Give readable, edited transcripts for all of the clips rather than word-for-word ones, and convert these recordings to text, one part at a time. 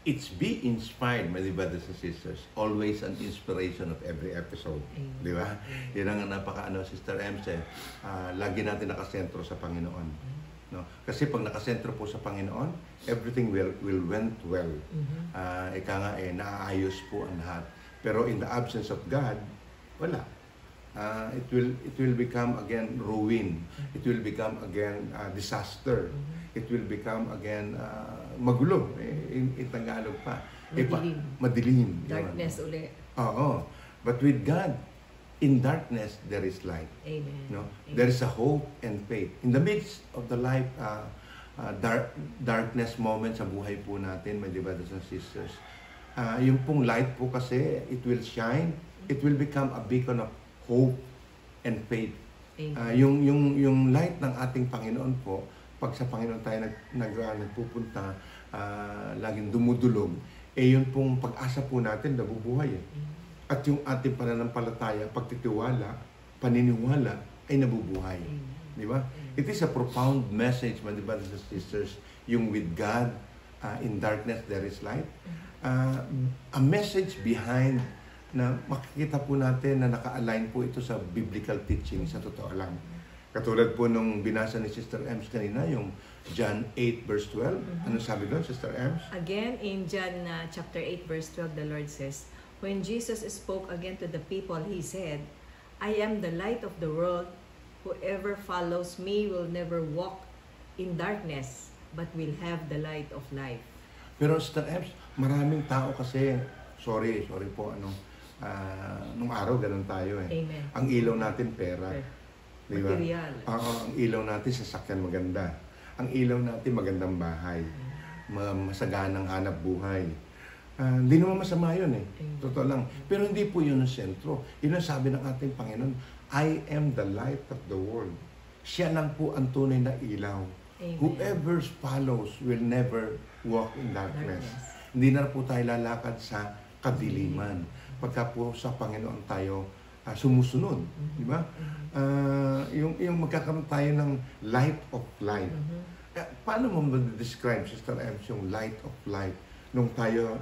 it's be inspired, my brothers and sisters. Always an inspiration of every episode. Di ba? Yan ang napaka-ano, Sister Ems, lagi natin nakasentro sa Panginoon. No? Kasi pag nakasentro po sa Panginoon, everything will went well. Ika nga, naaayos po ang lahat. Pero in the absence of God, wala. It will become again ruin. It will become again disaster. It will become again magulo. In Tagalog pa. Madilim. Darkness ulit. Oo. But with God, in darkness there is light. Amen. No? Amen. There is a hope and faith. In the midst of the life, darkness moments sa buhay po natin, my brothers and sisters, yung pong light po kasi, it will shine. It will become a beacon of hope and faith. Yung light ng ating Panginoon po, pag sa Panginoon tayo nagpupunta, laging dumudulog, yun pong pag-asa po natin nabubuhay. At yung ating pananampalataya, pagtitiwala, paniniwala, ay nabubuhay. Di ba? It is a profound message, my brothers and sisters, yung with God, in darkness there is light. A message behind na makikita po natin na naka-align po ito sa biblical teaching, sa totoo lang. Katulad po nung binasa ni Sister Ems kanina, yung John 8 verse 12. Ano sabi doon, Sister Ems? Again, in John chapter 8 verse 12, the Lord says, when Jesus spoke again to the people, He said, I am the light of the world. Whoever follows me will never walk in darkness, but will have the light of life. Pero Sister Ems, maraming tao kasi, sorry po, nung araw ganun tayo eh. Amen. Ang ilaw natin pera. Diba? Material. Ang ilaw natin sasakyan maganda. Ang ilaw natin magandang bahay. Masaganang hanap buhay. Hindi naman masama yun eh. Totoo lang. Pero hindi po yun ang sentro. Yun ang sabi ng ating Panginoon, I am the light of the world. Siya lang po ang tunay na ilaw. Amen. Whoever follows will never walk in darkness. Hindi na po tayo lalakad sa kadiliman. Pagka po sa Panginoon tayo sumusunod. Di ba? Yung magkakaroon tayo ng light of life. Paano mo ma-describe, Sister Ems, yung light of life nung tayo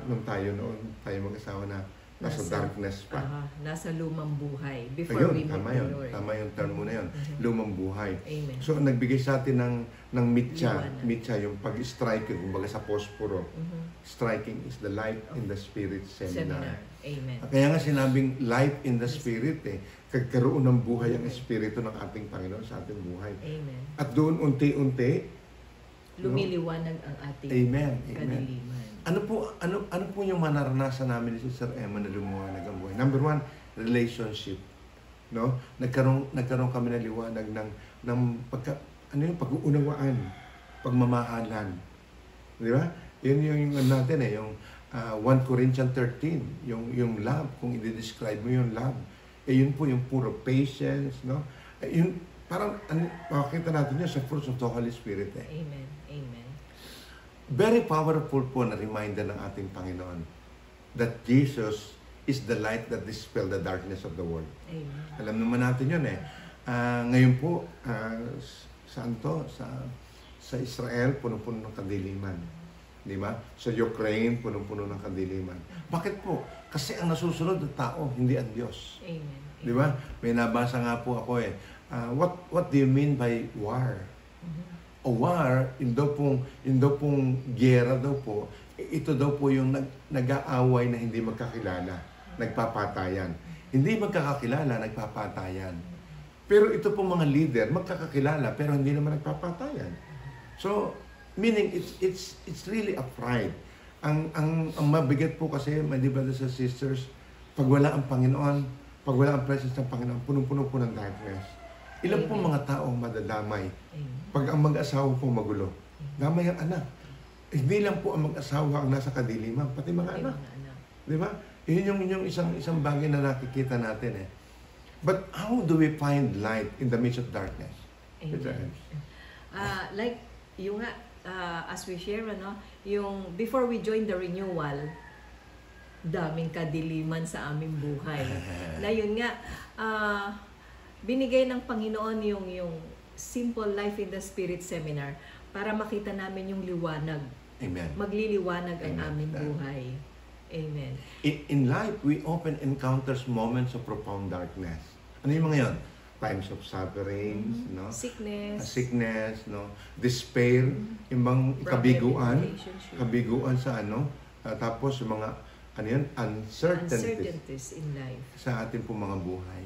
noon, tayo mag-asawa na nasa darkness pa? Nasa lumang buhay. Before we meet the Lord. Tama yung term mo na yun. Lumang buhay. Amen. So, nagbigay sa atin ng mitya. Mitya, yung pag-strike, kumbaga sa posporo. Striking is the light in the spirit seminar. Amen. Kaya nga sinabing life in the Spirit kagkaroon ng buhay ang Espiritu ng ating Panginoon sa ating buhay. Amen. At doon unti-unti lumiliwanag ang ating kadiliman. Ano po yung manaranasan namin ni Sister Emma na lumiwanag ang buhay? Number one, relationship. No? Nagkaroon kami ng liwanag ng pag-uunawaan, pagmamahalan. Di ba? Yun yung natin yung 1 Corinthians 13, yung love, kung i-describe mo yung love, yun po yung puro patience, no? Yun, parang makikita natin yun sa fruits of the Holy Spirit. Amen. Amen. Very powerful po na reminder ng ating Panginoon that Jesus is the light that dispels the darkness of the world. Amen. Alam naman natin yun ngayon po, saan to? Sa Israel, puno-puno ng kadiliman. Di ba? Sa Ukraine, punong-puno ng kadiliman. Bakit po? Kasi ang nasusunod ng tao, hindi ang Diyos. Amen. Di ba? May nabasa nga po ako what do you mean by war? O war, yung daw pong giyera daw po, ito daw po yung nag-aaway na hindi magkakilala, nagpapatayan. Hindi magkakakilala, nagpapatayan. Pero ito pong mga leader, magkakakilala, pero hindi naman nagpapatayan. So, meaning, it's really a pride. Ang mabigat po kasi, my dear brothers and sisters, pag wala ang Panginoon, pag wala ang presence ng Panginoon, punong-puno po ng darkness. Ilan po mga taong madadamay pag ang mag-asawa po magulo. Damay ang anak. Hindi lang po ang mag-asawa ang nasa kadiliman, pati mga anak. Di ba? Yun yung isang bagay na nakikita natin But how do we find light in the midst of darkness? Like, yung as we share, yung before we join the renewal, daming kadiliman sa aming buhay. Na yun nga, binigay ng Panginoon yung Simple Life in the Spirit Seminar para makita namin yung liwanag Amen. Magliliwanag ang Amen. aming buhay. Amen. In life, we often encounters moments of profound darkness. Ano yung mga yun? Times of sufferings, no? Sickness, no? Despair, yung bang kabiguan sa ano? Tapos yung mga, ano yun? Uncertainties in life. Sa ating po mga buhay.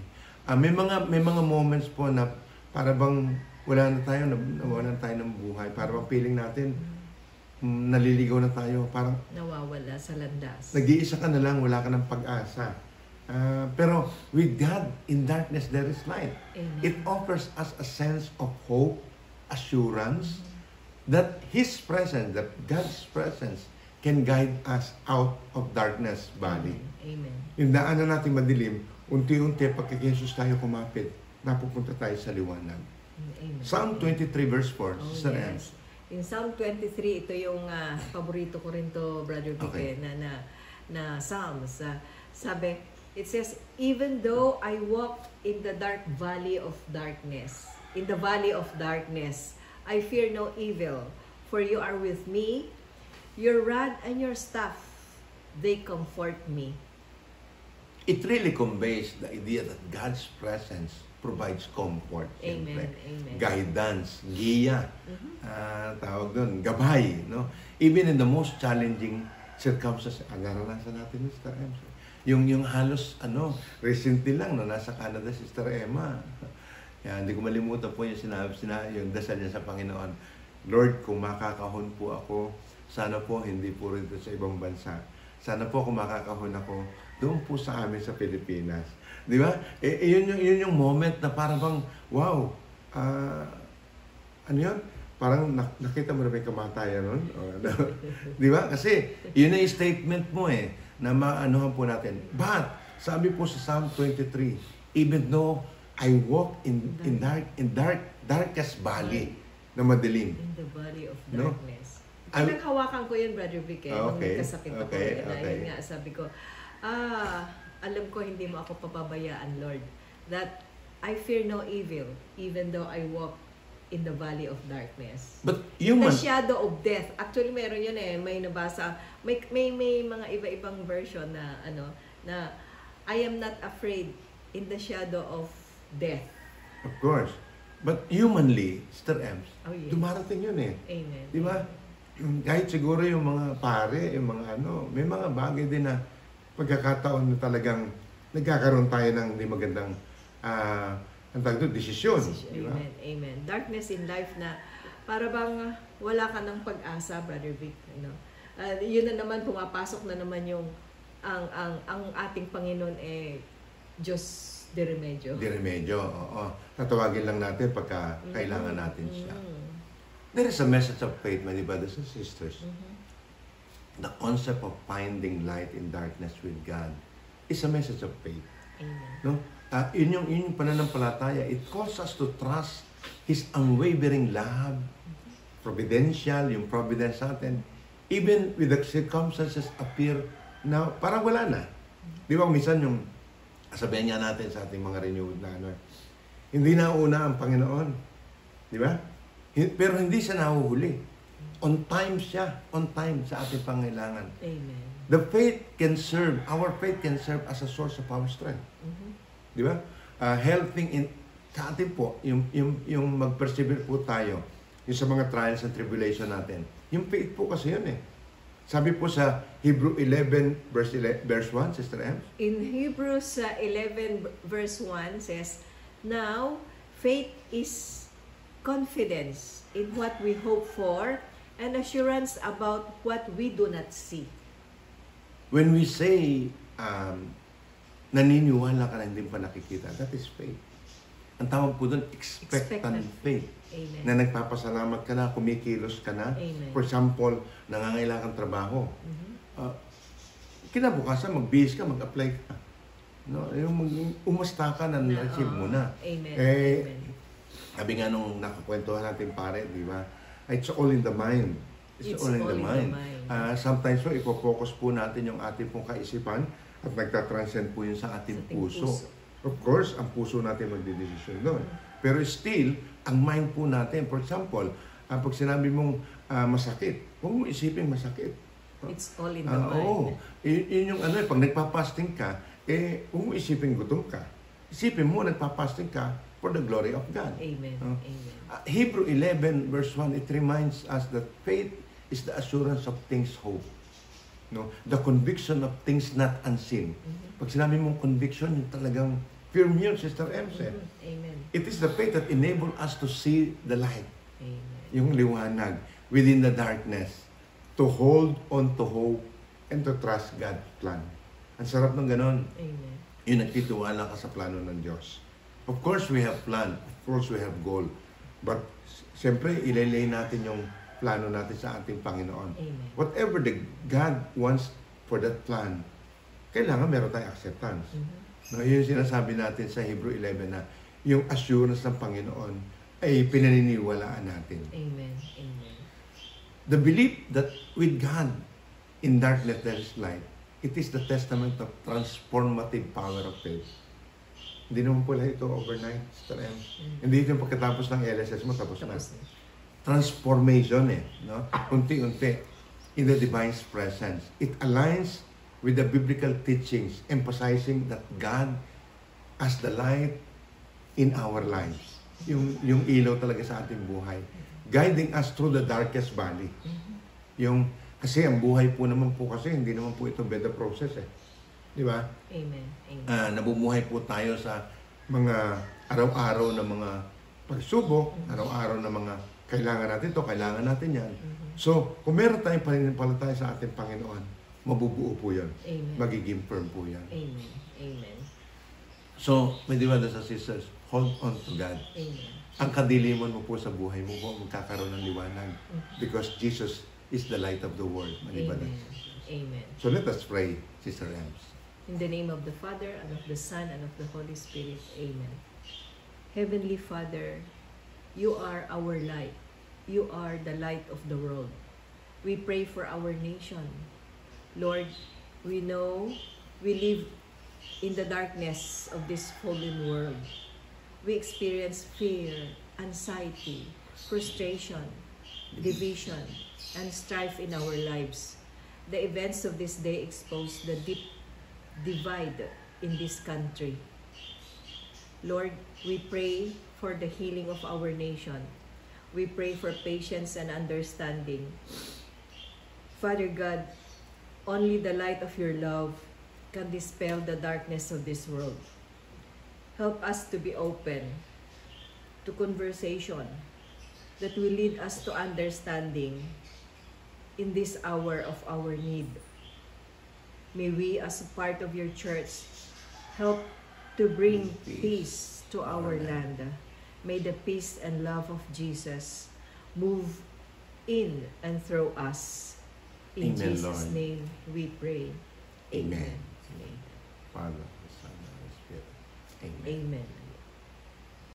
May mga moments po na para bang wala na tayo, nawalan tayo ng buhay. Para bang feeling natin, naliligaw na tayo, parang nawawala sa landas. Nag-iisa ka na lang, wala ka ng pag-asa. Pero with God, in darkness there is light. Amen. It offers us a sense of hope, assurance, that His presence, that God's presence can guide us out of darkness valley. Amen. Yung daanan natin madilim, unti-unti pagka-Jesus tayo kumapit, napupunta tayo sa liwanag. Amen. Psalm 23 verse 4, Sister Anne. In Psalm 23, ito yung paborito ko rin to, Brother Vique, na Psalms. Sabi, it says, even though I walk in the dark valley of darkness, I fear no evil, for you are with me, your rod and your staff, they comfort me. It really conveys the idea that God's presence provides comfort. Amen. Siyempre. Amen. Guidance, giya, tawag doon, gabay. No? Even in the most challenging circumstances, naranasan natin, Mr. M. Yung halos, recently lang, nasa Canada, Sister Emma. Hindi ko malimutan po yung yung dasal niya sa Panginoon. Lord, kung makakahon po ako, sana po hindi po rin sa ibang bansa. Sana po kung makakahon ako, doon po sa amin sa Pilipinas. Di ba? Yun yung moment na parang bang, wow, ano yun? Parang nakita mo na may kamatayan nun. Di ba? Kasi yun yung statement mo na maanohan po natin. But, sabi po sa Psalm 23, even though I walk in darkest valley na madilim. In the valley of darkness. No? Pinaghawakan ko yun, Brother Vique, nung nagkasakit ako. Yun nga, sabi ko, alam ko hindi mo ako papabayaan, Lord. That I fear no evil, even though I walk in the valley of darkness. But the shadow of death. Actually, meron yun may nabasa. May mga iba-ibang version na, na I am not afraid in the shadow of death. Of course. But humanly, Sister Ems, yes. Dumarating yun Amen. Di ba? Kahit siguro yung mga pare, yung mga may mga bagay din na pagkakataon na talagang nagkakaroon tayo ng hindi magandang desisyon. Diba? Amen. Amen. Darkness in life na para bang wala ka ng pag-asa, Brother Vic. Yun na naman, pumapasok na naman yung ang ating Panginoon Diyos de Remedyo. De Remedyo, oo. Tatawagin lang natin pagka kailangan natin siya. There is a message of faith, my brothers and sisters. The concept of finding light in darkness with God is a message of faith. Amen. No? Yun yung pananampalataya. It calls us to trust His unwavering love, providential, yung providence natin, even with the circumstances appear na parang wala na. Di ba, minsan yung sabihin nga natin sa ating mga renewed na hindi na una ang Panginoon. Di ba? Pero hindi siya nahuhuli. On time siya. On time sa ating pangailangan. Amen. The faith can serve, our faith can serve as a source of our strength. Di ba? Helping sa atin po, yung mag-persevere po tayo, yung sa mga trials and tribulation natin. Yung faith po kasi yun Sabi po sa Hebrew 11 verse 1, Sister M? In Hebrews 11 verse 1 says, now, faith is confidence in what we hope for and assurance about what we do not see. When we say, naniniwala ka na hindi pa nakikita, that is faith. Ang tawag po doon, expectant faith. Amen. Na nagpapasalamat ka na, kumikilos ka na. Amen. For example, nangangailangan trabaho. Kinabukasan, mag-bihis ka, mag-apply ka. No? Yung umasta ka na na-achieve mo na. Amen. Amen. Sabi nga nung nakakwentuhan natin pare, di ba? It's all in the mind. It's all in the mind. Sometimes po, ipofocus po natin yung ating pong kaisipan at nagtatranscend po yun sa ating puso. Of course, ang puso natin magdidesisyon doon. Pero still, ang mind po natin, for example, pag sinabi mong masakit. Huwag mo isipin masakit. It's all in the mind. Oo. Yun yung pag nagpa-fasting ka, huwag mo isipin gutom ka. Isipin mo, nagpa-fasting ka for the glory of God. Amen. Amen. Hebrew 11 verse 1, it reminds us that faith is the assurance of things hoped. No? The conviction of things not unseen. Pag sinabi mong conviction, yung talagang firm yun, Sister Emse. Amen. It is the faith that enable us to see the light. Amen. Yung liwanag within the darkness. To hold on to hope and to trust God's plan. Ang sarap ng ganon. Amen. Yung nagtitiwala ka sa plano ng Diyos. Of course, we have plan. Of course, we have goal. But, siyempre, ililay natin yung plano natin sa ating Panginoon. Amen. Whatever the God wants for that plan, kailangan meron tayong acceptance. No, yun yung sinasabi natin sa Hebrew 11 na yung assurance ng Panginoon ay pinaniniwalaan natin. Amen. Amen. The belief that with God, in darkness there is light, it is the testament of transformative power of faith. Hindi naman pala ito overnight, Sister M. Hindi ito yung pagkatapos ng LSS mo, tapos na. Transformation no? Unti-unti in the divine's presence. It aligns with the biblical teachings, emphasizing that God as the light in our lives. Yung ilaw talaga sa ating buhay. Guiding us through the darkest valley. Kasi ang buhay po naman po kasi, hindi naman po ito beda process Di ba? Amen. Amen. Nabubuhay po tayo sa mga araw-araw na mga pagsubok, araw-araw na mga kailangan natin to, kailangan natin yan. So, kung meron tayong pananampalataya sa ating Panginoon, mabubuo po yan. Amen. Magiging firm po yan. Amen. Amen. So, my dear brothers and sisters, hold on to God. Amen. Ang kadiliman mo po sa buhay mo po magkakaroon ng liwanag because Jesus is the light of the world. Amen. Amen. So let us pray, Sister Ems. In the name of the Father, and of the Son, and of the Holy Spirit. Amen. Heavenly Father, you are our light. You are the light of the world. We pray for our nation. Lord, we know we live in the darkness of this fallen world. We experience fear, anxiety, frustration, division, and strife in our lives. The events of this day expose the deep divide in this country. Lord, we pray for the healing of our nation. We pray for patience and understanding. Father God, only the light of your love can dispel the darkness of this world. Help us to be open to conversation that will lead us to understanding in this hour of our need. May we, as a part of your church, help to bring peace to our land. May the peace and love of Jesus move in and through us. In Amen, Jesus' Lord. name we pray. Amen. Amen. Father, the Son, and the Spirit. Amen. Amen.